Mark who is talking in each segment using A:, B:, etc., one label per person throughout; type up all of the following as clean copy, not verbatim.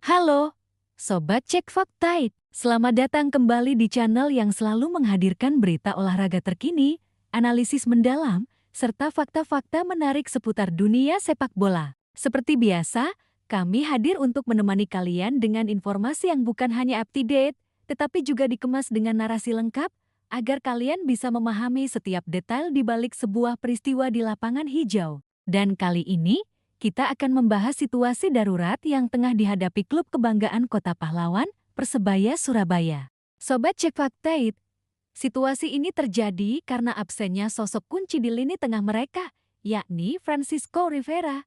A: Halo, Sobat Cek Fakta. Selamat datang kembali di channel yang selalu menghadirkan berita olahraga terkini, analisis mendalam, serta fakta-fakta menarik seputar dunia sepak bola. Seperti biasa, kami hadir untuk menemani kalian dengan informasi yang bukan hanya up-to-date, tetapi juga dikemas dengan narasi lengkap, agar kalian bisa memahami setiap detail di balik sebuah peristiwa di lapangan hijau. Dan kali ini, kita akan membahas situasi darurat yang tengah dihadapi klub kebanggaan Kota Pahlawan, Persebaya Surabaya. Sobat Cek Fakta, situasi ini terjadi karena absennya sosok kunci di lini tengah mereka, yakni Francisco Rivera.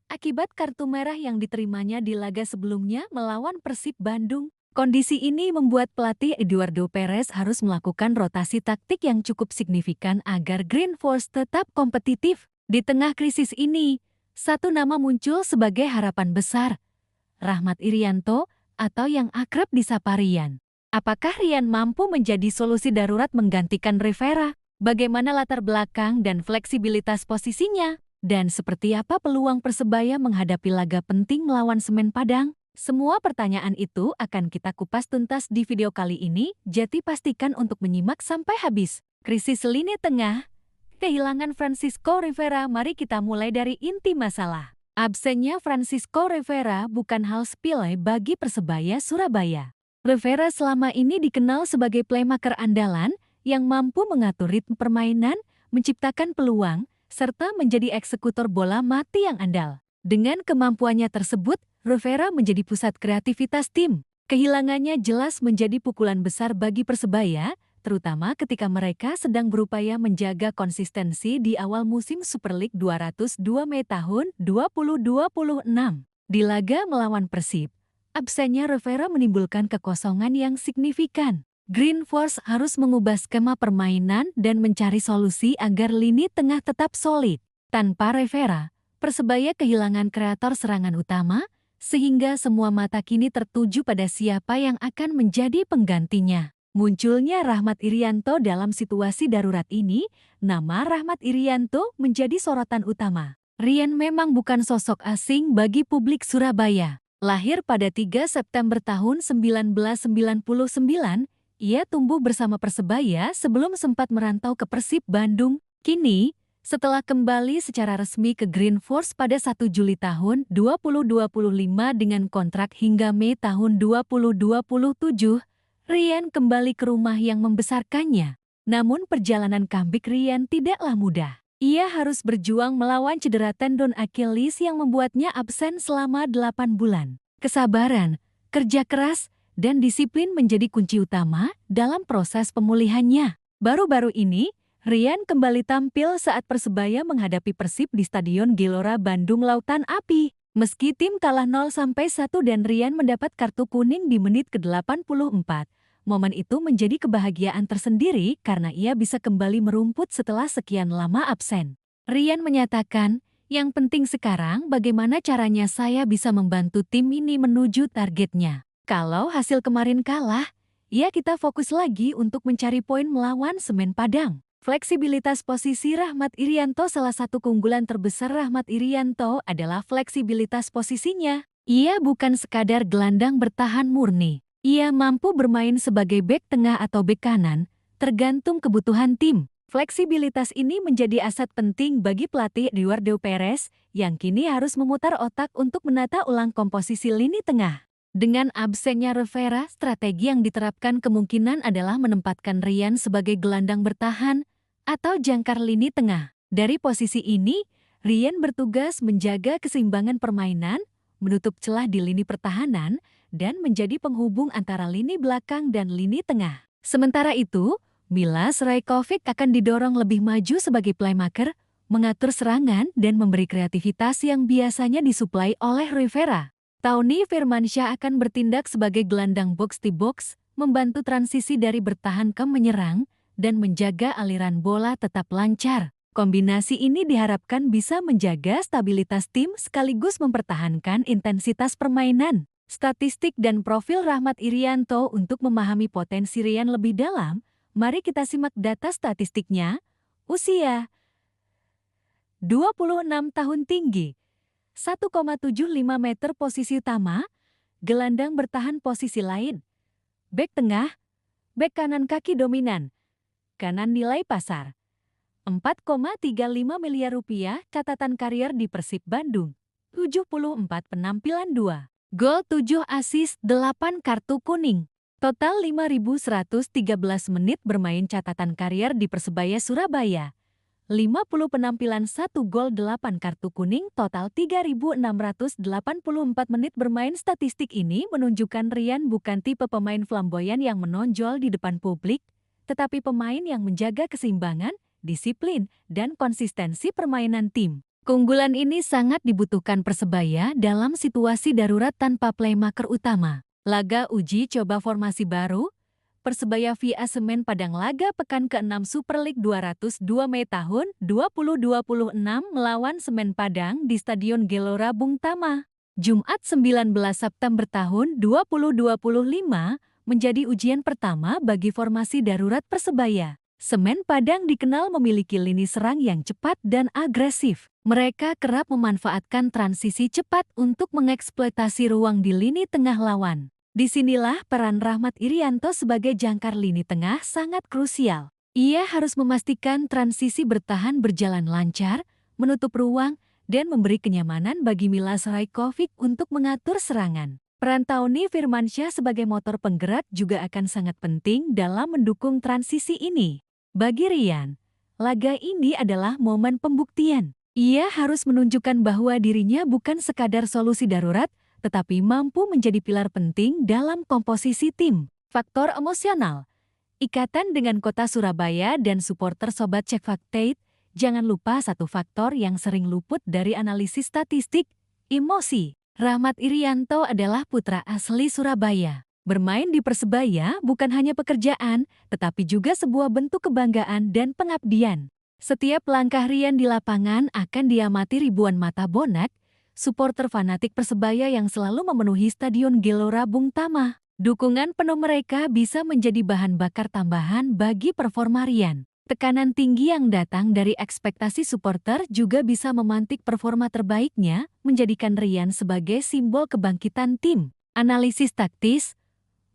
A: Akibat kartu merah yang diterimanya di laga sebelumnya melawan Persib Bandung, kondisi ini membuat pelatih Eduardo Perez harus melakukan rotasi taktik yang cukup signifikan agar Green Force tetap kompetitif. Di tengah krisis ini, satu nama muncul sebagai harapan besar, Rahmat Irianto atau yang akrab disapa Rian. Apakah Rian mampu menjadi solusi darurat menggantikan Rivera? Bagaimana latar belakang dan fleksibilitas posisinya? Dan seperti apa peluang Persebaya menghadapi laga penting melawan Semen Padang? Semua pertanyaan itu akan kita kupas tuntas di video kali ini, jadi pastikan untuk menyimak sampai habis. Krisis lini tengah, kehilangan Francisco Rivera. Mari kita mulai dari inti masalah. Absennya Francisco Rivera bukan hal sepele bagi Persebaya Surabaya. Rivera selama ini dikenal sebagai playmaker andalan yang mampu mengatur ritme permainan, menciptakan peluang, serta menjadi eksekutor bola mati yang andal. Dengan kemampuannya tersebut, Rivera menjadi pusat kreativitas tim. Kehilangannya jelas menjadi pukulan besar bagi Persebaya, terutama ketika mereka sedang berupaya menjaga konsistensi di awal musim Super League 202 Mei tahun 2026. Di laga melawan Persib, absennya Rivera menimbulkan kekosongan yang signifikan. Green Force harus mengubah skema permainan dan mencari solusi agar lini tengah tetap solid. Tanpa Rivera, Persebaya kehilangan kreator serangan utama, sehingga semua mata kini tertuju pada siapa yang akan menjadi penggantinya. Munculnya Rahmat Irianto dalam situasi darurat ini, nama Rahmat Irianto menjadi sorotan utama. Rian memang bukan sosok asing bagi publik Surabaya. Lahir pada 3 September tahun 1999, ia tumbuh bersama Persebaya sebelum sempat merantau ke Persib Bandung. Kini, setelah kembali secara resmi ke Green Force pada 1 Juli tahun 2025 dengan kontrak hingga Mei tahun 2027, Rian kembali ke rumah yang membesarkannya. Namun perjalanan comeback Rian tidaklah mudah. Ia harus berjuang melawan cedera tendon Achilles yang membuatnya absen selama 8 bulan. Kesabaran, kerja keras, dan disiplin menjadi kunci utama dalam proses pemulihannya. Baru-baru ini, Rian kembali tampil saat Persebaya menghadapi Persib di Stadion Gelora Bandung Lautan Api. Meski tim kalah 0-1 dan Rian mendapat kartu kuning di menit ke-84, momen itu menjadi kebahagiaan tersendiri karena ia bisa kembali merumput setelah sekian lama absen. Rian menyatakan, yang penting sekarang bagaimana caranya saya bisa membantu tim ini menuju targetnya. Kalau hasil kemarin kalah, ya kita fokus lagi untuk mencari poin melawan Semen Padang. Fleksibilitas posisi Rahmat Irianto. Salah satu keunggulan terbesar Rahmat Irianto adalah fleksibilitas posisinya. Ia bukan sekadar gelandang bertahan murni. Ia mampu bermain sebagai bek tengah atau bek kanan, tergantung kebutuhan tim. Fleksibilitas ini menjadi aset penting bagi pelatih Eduardo Perez yang kini harus memutar otak untuk menata ulang komposisi lini tengah. Dengan absennya Rivera, strategi yang diterapkan kemungkinan adalah menempatkan Rian sebagai gelandang bertahan atau jangkar lini tengah. Dari posisi ini, Rian bertugas menjaga keseimbangan permainan, menutup celah di lini pertahanan, dan menjadi penghubung antara lini belakang dan lini tengah. Sementara itu, Milas Rajkovic akan didorong lebih maju sebagai playmaker, mengatur serangan dan memberi kreativitas yang biasanya disuplai oleh Rivera. Tony Firmansyah akan bertindak sebagai gelandang box-to-box, membantu transisi dari bertahan ke menyerang, dan menjaga aliran bola tetap lancar. Kombinasi ini diharapkan bisa menjaga stabilitas tim sekaligus mempertahankan intensitas permainan. Statistik dan profil Rahmat Irianto. Untuk memahami potensi Rian lebih dalam, mari kita simak data statistiknya. Usia 26 tahun, tinggi 1,75 meter, posisi utama gelandang bertahan posisi lain. Bek tengah, bek kanan kaki dominan. Kanan nilai pasar 4,35 miliar rupiah catatan karier di Persib Bandung. 74 penampilan 2 gol 7 assist 8 kartu kuning. Total 5.113 menit bermain catatan karier di Persebaya Surabaya. 50 penampilan 1 gol 8 kartu kuning, total 3.684 menit bermain. Statistik ini menunjukkan Rian bukan tipe pemain flamboyan yang menonjol di depan publik, tetapi pemain yang menjaga keseimbangan, disiplin, dan konsistensi permainan tim. Keunggulan ini sangat dibutuhkan Persebaya dalam situasi darurat tanpa playmaker utama. Laga uji coba formasi baru, Persebaya via Semen Padang laga pekan ke-6 Super League 202 Mei tahun 2026 melawan Semen Padang di Stadion Gelora Bung Tama. Jumat 19 September tahun 2025 menjadi ujian pertama bagi formasi darurat Persebaya. Semen Padang dikenal memiliki lini serang yang cepat dan agresif. Mereka kerap memanfaatkan transisi cepat untuk mengeksploitasi ruang di lini tengah lawan. Disinilah peran Rahmat Irianto sebagai jangkar lini tengah sangat krusial. Ia harus memastikan transisi bertahan berjalan lancar, menutup ruang, dan memberi kenyamanan bagi Milas Rajkovic untuk mengatur serangan. Peran Tauni Firmansyah sebagai motor penggerak juga akan sangat penting dalam mendukung transisi ini. Bagi Rian, laga ini adalah momen pembuktian. Ia harus menunjukkan bahwa dirinya bukan sekadar solusi darurat, tetapi mampu menjadi pilar penting dalam komposisi tim. Faktor emosional. Ikatan dengan kota Surabaya dan supporter Sobat Cek Fakta. Jangan lupa satu faktor yang sering luput dari analisis statistik, emosi. Rahmat Irianto adalah putra asli Surabaya. Bermain di Persebaya bukan hanya pekerjaan, tetapi juga sebuah bentuk kebanggaan dan pengabdian. Setiap langkah Rian di lapangan akan diamati ribuan mata bonak, supporter fanatik Persebaya yang selalu memenuhi Stadion Gelora Bung Tama. Dukungan penuh mereka bisa menjadi bahan bakar tambahan bagi performa Rian. Tekanan tinggi yang datang dari ekspektasi supporter juga bisa memantik performa terbaiknya, menjadikan Rian sebagai simbol kebangkitan tim. Analisis taktis.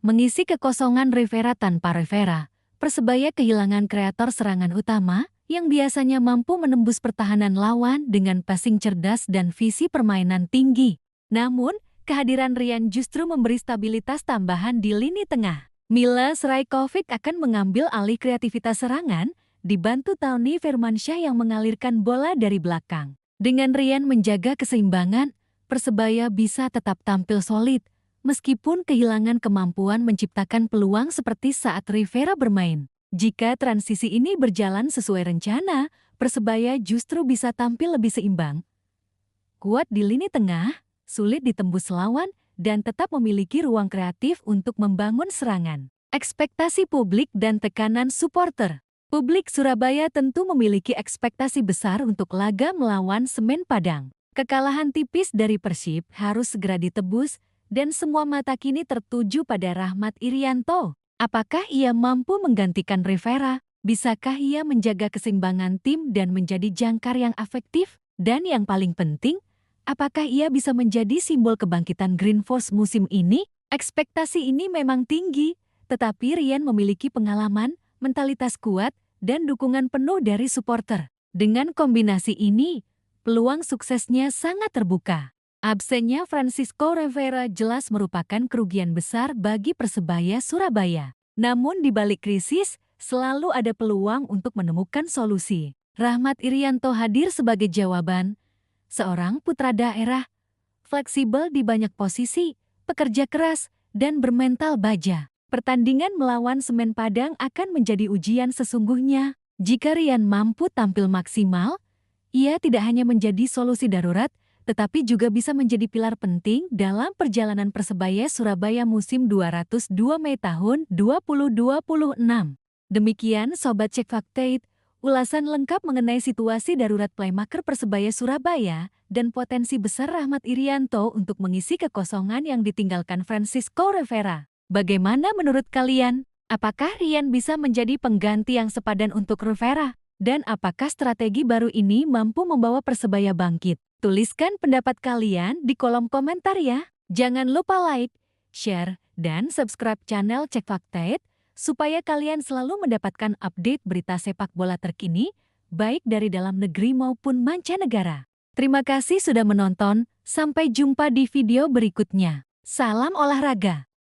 A: Mengisi kekosongan Rivera tanpa Rivera, Persebaya kehilangan kreator serangan utama, yang biasanya mampu menembus pertahanan lawan dengan passing cerdas dan visi permainan tinggi. Namun, kehadiran Rian justru memberi stabilitas tambahan di lini tengah. Milas Rajkovic akan mengambil alih kreativitas serangan, dibantu Tauni Firmansyah yang mengalirkan bola dari belakang. Dengan Rian menjaga keseimbangan, Persebaya bisa tetap tampil solid, meskipun kehilangan kemampuan menciptakan peluang seperti saat Rivera bermain. Jika transisi ini berjalan sesuai rencana, Persebaya justru bisa tampil lebih seimbang. Kuat di lini tengah, sulit ditembus lawan, dan tetap memiliki ruang kreatif untuk membangun serangan. Ekspektasi publik dan tekanan supporter. Publik Surabaya tentu memiliki ekspektasi besar untuk laga melawan Semen Padang. Kekalahan tipis dari Persib harus segera ditebus, dan semua mata kini tertuju pada Rahmat Irianto. Apakah ia mampu menggantikan Rivera? Bisakah ia menjaga keseimbangan tim dan menjadi jangkar yang efektif? Dan yang paling penting, apakah ia bisa menjadi simbol kebangkitan Green Force musim ini? Ekspektasi ini memang tinggi, tetapi Rian memiliki pengalaman, mentalitas kuat, dan dukungan penuh dari supporter. Dengan kombinasi ini, peluang suksesnya sangat terbuka. Absennya Francisco Rivera jelas merupakan kerugian besar bagi Persebaya Surabaya. Namun di balik krisis, selalu ada peluang untuk menemukan solusi. Rahmat Irianto hadir sebagai jawaban. Seorang putra daerah, fleksibel di banyak posisi, pekerja keras, dan bermental baja. Pertandingan melawan Semen Padang akan menjadi ujian sesungguhnya. Jika Rian mampu tampil maksimal, ia tidak hanya menjadi solusi darurat, tetapi juga bisa menjadi pilar penting dalam perjalanan Persebaya Surabaya musim 202 Mei tahun 2026. Demikian Sobat Cek Fakta, ulasan lengkap mengenai situasi darurat playmaker Persebaya Surabaya dan potensi besar Rahmat Irianto untuk mengisi kekosongan yang ditinggalkan Francisco Rivera. Bagaimana menurut kalian? Apakah Rian bisa menjadi pengganti yang sepadan untuk Rivera? Dan apakah strategi baru ini mampu membawa Persebaya bangkit? Tuliskan pendapat kalian di kolom komentar ya. Jangan lupa like, share, dan subscribe channel Cek Fakta It, supaya kalian selalu mendapatkan update berita sepak bola terkini, baik dari dalam negeri maupun mancanegara. Terima kasih sudah menonton, sampai jumpa di video berikutnya. Salam olahraga!